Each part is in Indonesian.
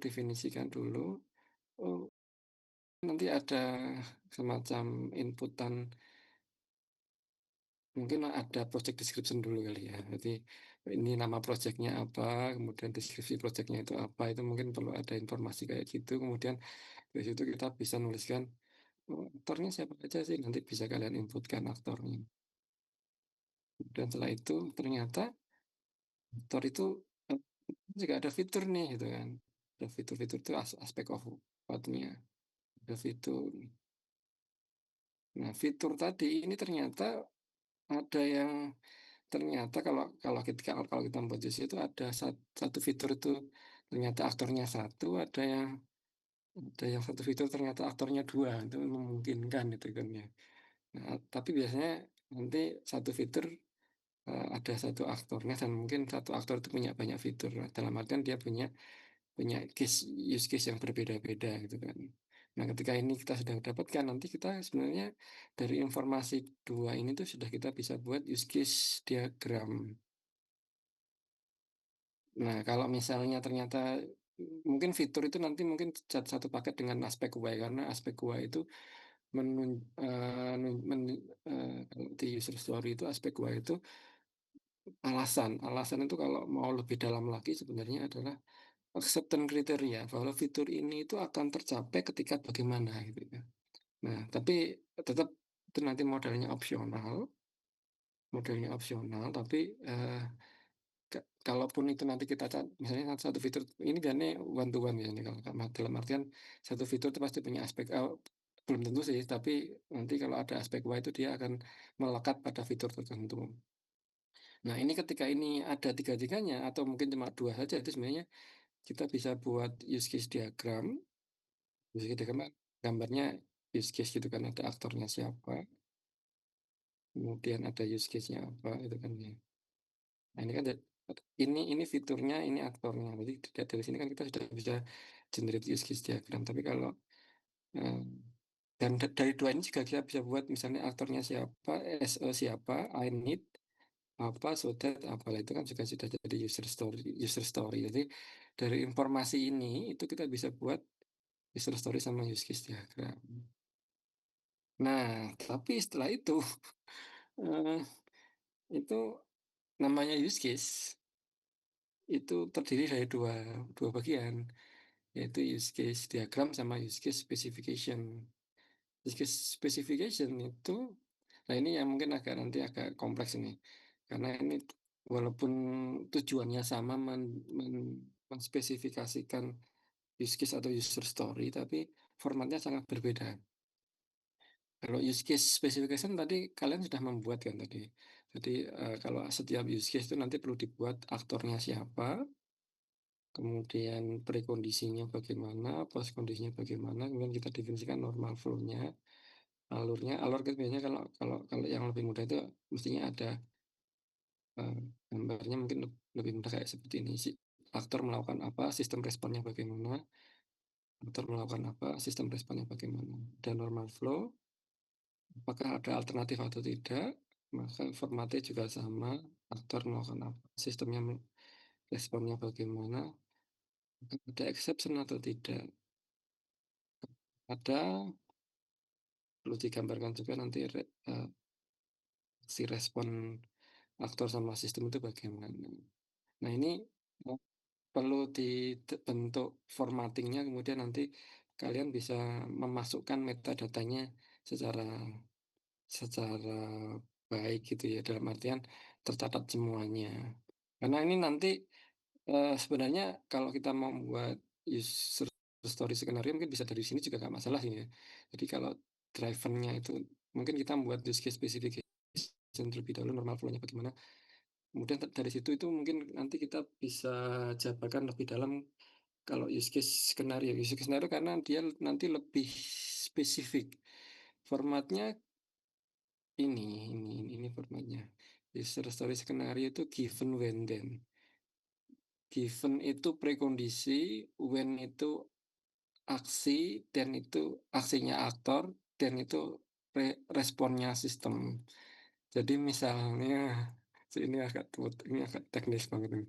definisikan dulu, oh nanti ada semacam inputan, mungkin ada project description dulu kali ya. Jadi ini nama projeknya apa, kemudian deskripsi projeknya itu apa, itu mungkin perlu ada informasi kayak gitu. Kemudian dari situ kita bisa nuliskan, oh, aktornya siapa aja sih, nanti bisa kalian inputkan aktornya. Dan setelah itu ternyata aktor itu eh, juga ada fitur nih gitu kan. Ada fitur-fitur itu aspek of what-nya. Ada fitur. Nah, fitur tadi ini ternyata ada yang ternyata kalau kalau kita membuat JC itu ada satu fitur itu ternyata aktornya satu, ada yang satu fitur ternyata aktornya dua, itu memungkinkan itu kan ya. Nah, tapi biasanya nanti satu fitur ada satu aktornya dan mungkin satu aktor itu punya banyak fitur. Dalam artian dia punya punya use case yang berbeda-beda gitu kan. Nah, ketika ini kita sudah dapatkan, nanti kita sebenarnya dari informasi dua ini tuh sudah kita bisa buat use case diagram. Nah, kalau misalnya ternyata mungkin fitur itu nanti mungkin satu paket dengan aspek UI, karena aspek UI itu menun, eh, nun- men- kalau di user story itu aspek UI itu alasan itu kalau mau lebih dalam lagi sebenarnya adalah acceptance kriteria bahwa fitur ini itu akan tercapai ketika bagaimana gitu ya. Nah, tapi tetap itu nanti modelnya opsional, tapi kalaupun itu nanti kita misalnya satu fitur ini biasanya one to one ya, ini kalau dalam artian satu fitur itu pasti punya aspek belum tentu sih, tapi nanti kalau ada aspek Y itu dia akan melekat pada fitur tertentu. Nah, ini ketika ini ada tiga-tiganya atau mungkin cuma dua saja, itu sebenarnya kita bisa buat use case diagram. Use case diagram gambarnya use case gitu kan, ada aktornya siapa, kemudian ada use case-nya apa itu kan ya. Nah, ini kan ini fiturnya, ini aktornya. Jadi dari sini kan kita sudah bisa generate use case diagram. Tapi kalau eh, dan dari dua ini juga kita bisa buat misalnya aktornya siapa, SO siapa, I need apa, so that apa itu kan juga sudah jadi user story. Jadi dari informasi ini itu kita bisa buat user story sama use case diagram. Nah, tapi setelah itu eh, itu namanya use case itu terdiri dari dua dua bagian, yaitu use case diagram sama use case specification. Use case specification itu, nah ini yang mungkin nanti agak kompleks ini, karena ini walaupun tujuannya sama menspesifikasikan use case atau user story, tapi formatnya sangat berbeda. Kalau use case specification tadi kalian sudah membuat kan tadi. Jadi kalau setiap use case itu nanti perlu dibuat aktornya siapa, kemudian prekondisinya bagaimana, post kondisinya bagaimana, kemudian kita definisikan normal flow-nya, alur kan biasanya kalau kalau kalau yang lebih mudah itu mestinya ada eh, gambarnya mungkin lebih mudah kayak seperti ini sih. Aktor melakukan apa, sistem responnya bagaimana, aktor melakukan apa, sistem responnya bagaimana. Dan normal flow, apakah ada alternatif atau tidak, maka formatnya juga sama, aktor melakukan apa, sistemnya responnya bagaimana, ada exception atau tidak. Ada perlu digambarkan juga nanti si respon aktor sama sistem itu bagaimana. Nah, ini eh, perlu dibentuk formattingnya, kemudian nanti kalian bisa memasukkan metadatanya secara secara baik gitu ya, dalam artian tercatat semuanya. Karena ini nanti sebenarnya kalau kita mau buat user story skenario mungkin bisa dari sini juga nggak masalah sih ya. Jadi kalau drivernya itu mungkin kita membuat use case specification terlebih dahulu, normal flow-nya bagaimana. Kemudian dari situ itu mungkin nanti kita bisa jabarkan lebih dalam kalau use case skenario karena dia nanti lebih spesifik. Formatnya ini formatnya. User story skenario itu given when then. Given itu prekondisi, when itu aksi, dan itu aksinya aktor, dan itu responnya sistem. Jadi misalnya, ini agak teknis banget ini.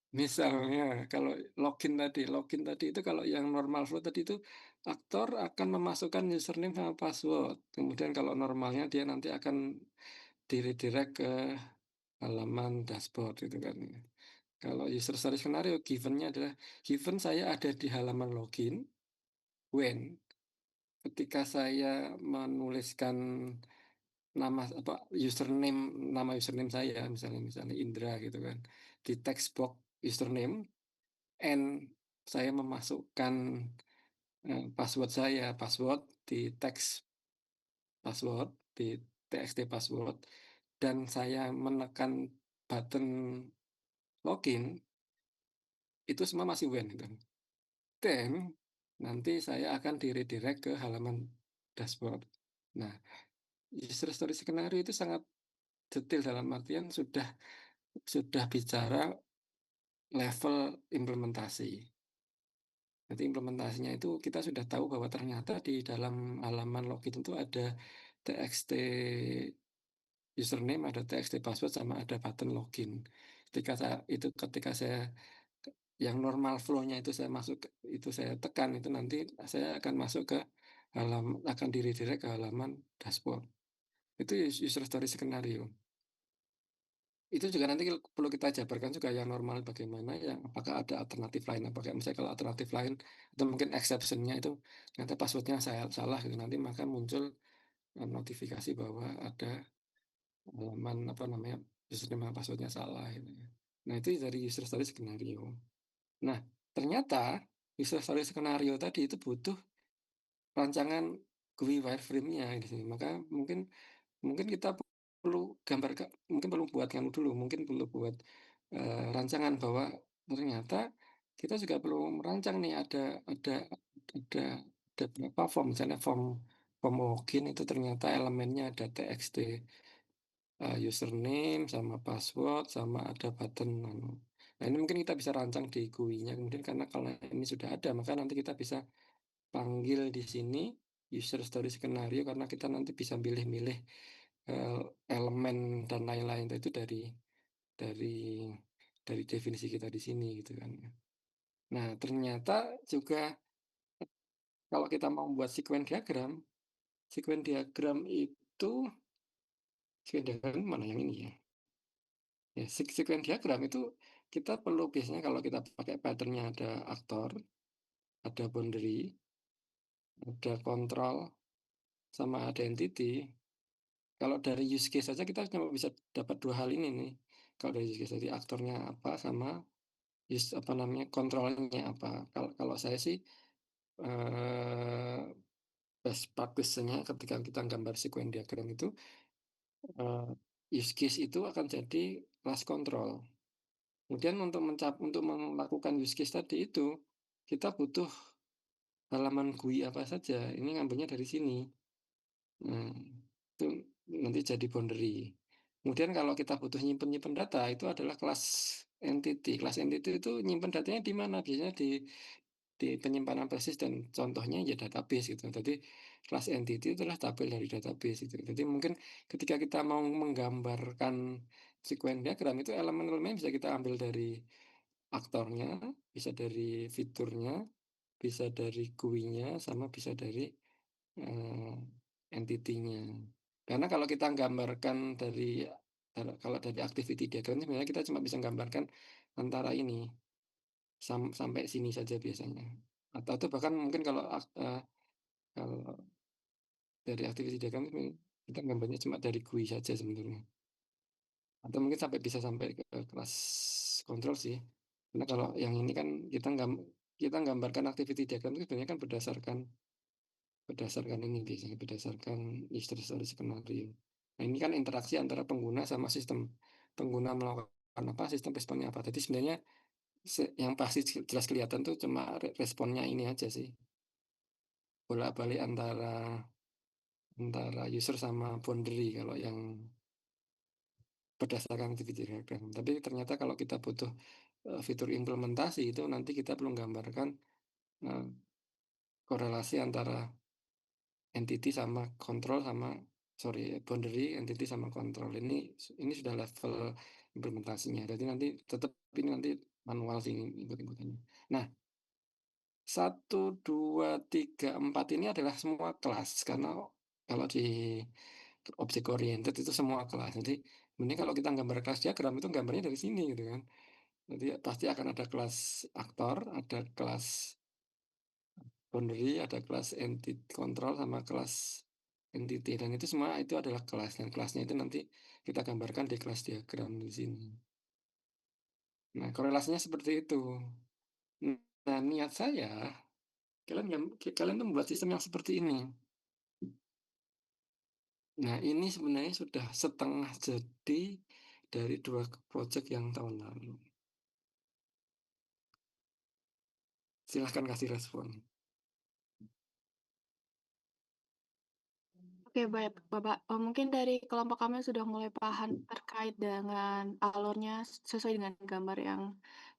Misalnya kalau login tadi itu kalau yang normal flow tadi itu aktor akan memasukkan username sama password. Kemudian kalau normalnya dia nanti akan di-redirect ke halaman dashboard gitu kan. Kalau user story skenario given-nya adalah given saya ada di halaman login when ketika saya menuliskan nama username saya misalnya misalnya Indra gitu kan di text box username and saya memasukkan password di teks password di txt password dan saya menekan button login itu semua masih when gitu. Then nanti saya akan di-redirect ke halaman dashboard. Nah, user story skenario itu sangat detail dalam artian sudah bicara level implementasi. Nanti implementasinya itu kita sudah tahu bahwa ternyata di dalam halaman login itu ada txt username, ada txt password, sama ada button login. Ketika saya yang normal flow-nya itu saya masuk itu saya tekan itu nanti saya akan masuk ke akan di redirect ke halaman dashboard. Itu user story skenario. Itu juga nanti perlu kita jabarkan juga yang normal bagaimana, yang apakah ada alternatif lain, apakah misalnya kalau alternatif lain atau mungkin exception-nya itu ternyata passwordnya saya salah gitu nanti maka muncul notifikasi bahwa ada halaman apa namanya username sama passwordnya salah gitu ya. Nah itu dari user story skenario. Nah ternyata user story skenario tadi itu butuh rancangan GUI wireframe-nya di sini. Maka mungkin mungkin kita perlu mungkin perlu buatkan dulu, mungkin perlu buat rancangan bahwa ternyata kita juga perlu merancang nih ada ada berapa form, misalnya form form login itu ternyata elemennya ada txt username sama password sama ada button anu. Nah ini mungkin kita bisa rancang di GUI-nya kemudian karena kalau ini sudah ada maka nanti kita bisa panggil di sini user story skenario karena kita nanti bisa milih-milih eh, elemen dan lain-lain itu dari dari definisi kita di sini gitu kan. Nah, ternyata juga kalau kita mau membuat sequence diagram itu sequence diagram mana yang ini ya? Ya, sequence diagram itu kita perlu biasanya kalau kita pakai patternnya ada aktor, ada boundary, ada kontrol, sama ada entity. Kalau dari use case saja kita cuma bisa dapat dua hal ini nih. Kalau dari use case jadi aktornya apa sama apa namanya kontrolnya apa. Kalau kalau saya sih eh, best practice-nya ketika kita gambar sequence diagram itu eh, use case itu akan jadi class control. Kemudian untuk melakukan use case tadi itu kita butuh halaman GUI apa saja. Ini ngambilnya dari sini. Nah, itu nanti jadi boundary. Kemudian kalau kita butuh nyimpen-nyimpen data itu adalah kelas entity. Kelas entity itu nyimpen datanya di mana? Biasanya di penyimpanan persisten. Contohnya ya database gitu. Jadi kelas entity itu adalah tabel dari database itu. Jadi mungkin ketika kita mau menggambarkan sequence diagram itu elemen-elemen bisa kita ambil dari aktornya, bisa dari fiturnya, bisa dari GUI-nya, sama bisa dari eh, entity-nya. Karena kalau kita gambarkan kalau dari activity diagram sebenarnya kita cuma bisa gambarkan antara ini sampai sini saja biasanya. Atau bahkan mungkin kalau dari activity diagram itu kita gambarnya cuma dari GUI saja sebenarnya. Atau mungkin bisa sampai ke kelas kontrol sih. Karena kalau yang ini kan kita gambarkan activity diagram itu sebenarnya kan berdasarkan ini biasanya berdasarkan history story skenario. Nah ini kan interaksi antara pengguna sama sistem. Pengguna melakukan apa, sistem responnya apa. Jadi sebenarnya yang pasti jelas kelihatan tuh cuma responnya ini aja sih. Bolak-balik antara antara user sama boundary kalau yang berdasarkan activity diagram. Tapi ternyata kalau kita butuh fitur implementasi itu nanti kita perlu gambarkan eh, korelasi antara entity sama kontrol sama sorry boundary entity sama kontrol ini sudah level implementasinya. Jadi nanti tetap ini nanti manual sih input-inputannya. Nah, 1, 2, 3, 4 ini adalah semua kelas, karena kalau di object oriented itu semua kelas. Jadi ini kalau kita gambar kelas diagram itu gambarnya dari sini gitu kan. Jadi pasti akan ada kelas aktor, ada kelas boundary, ada kelas entity control sama kelas entity dan itu semua itu adalah kelas dan kelasnya itu nanti kita gambarkan di kelas diagram di sini. Nah, korelasinya seperti itu. Nah, niat saya kalian tuh membuat sistem yang seperti ini. Nah, ini sebenarnya sudah setengah jadi dari 2 project yang tahun lalu. Silahkan kasih respon. Oke, baik, Bapak. Mungkin dari kelompok kami sudah mulai paham terkait dengan alurnya sesuai dengan gambar yang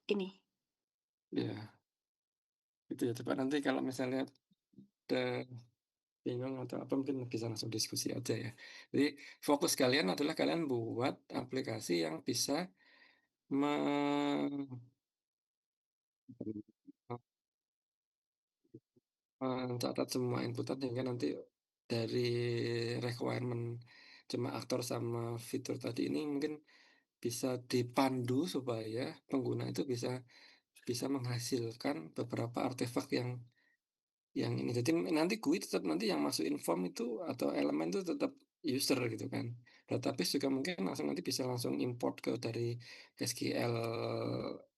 ini. Ya, itu ya. Coba nanti kalau misalnya ada bingung atau apa mungkin bisa langsung diskusi aja ya. Jadi fokus kalian adalah kalian buat aplikasi yang bisa me- mencatat semua inputan sehingga nanti dari requirement cuma aktor sama fitur tadi ini mungkin bisa dipandu supaya pengguna itu bisa bisa menghasilkan beberapa artefak yang ini. Jadi nanti GUI tetap nanti yang masukin form itu atau elemen itu tetap user gitu kan. Database juga mungkin langsung nanti bisa langsung import ke dari SQL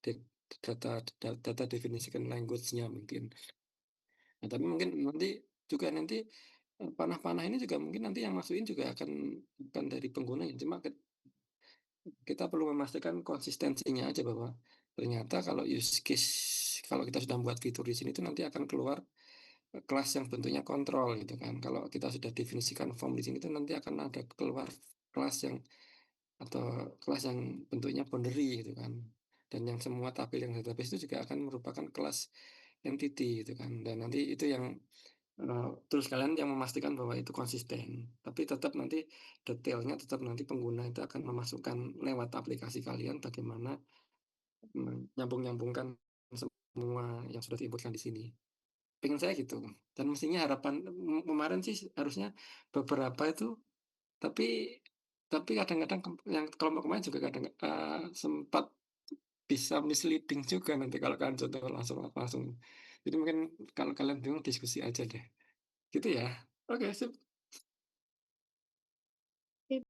di- data definition language-nya mungkin. Nah, tapi mungkin nanti juga nanti panah-panah ini juga mungkin nanti yang masukin juga akan dari pengguna ya. Cuma kita perlu memastikan konsistensinya aja bahwa ternyata kalau use case kalau kita sudah membuat fitur di sini itu nanti akan keluar kelas yang bentuknya kontrol gitu kan. Kalau kita sudah definisikan form di sini itu nanti akan ada keluar kelas yang atau kelas yang bentuknya boundary gitu kan. Dan yang semua tabel yang database itu juga akan merupakan kelas entity gitu kan. Dan nanti itu yang terus kalian yang memastikan bahwa itu konsisten. Tapi tetap nanti detailnya tetap nanti pengguna itu akan memasukkan lewat aplikasi kalian bagaimana nyambung-nyambungkan semua yang sudah diinputkan di sini. Pengen saya gitu. Dan mestinya harapan kemarin sih harusnya beberapa itu, tapi tapi kadang-kadang yang kelompok kemarin juga kadang sempat bisa misleading juga nanti kalau kalian contoh langsung langsung. Jadi mungkin kalau kalian bingung diskusi aja deh. Gitu ya. Oke, sip.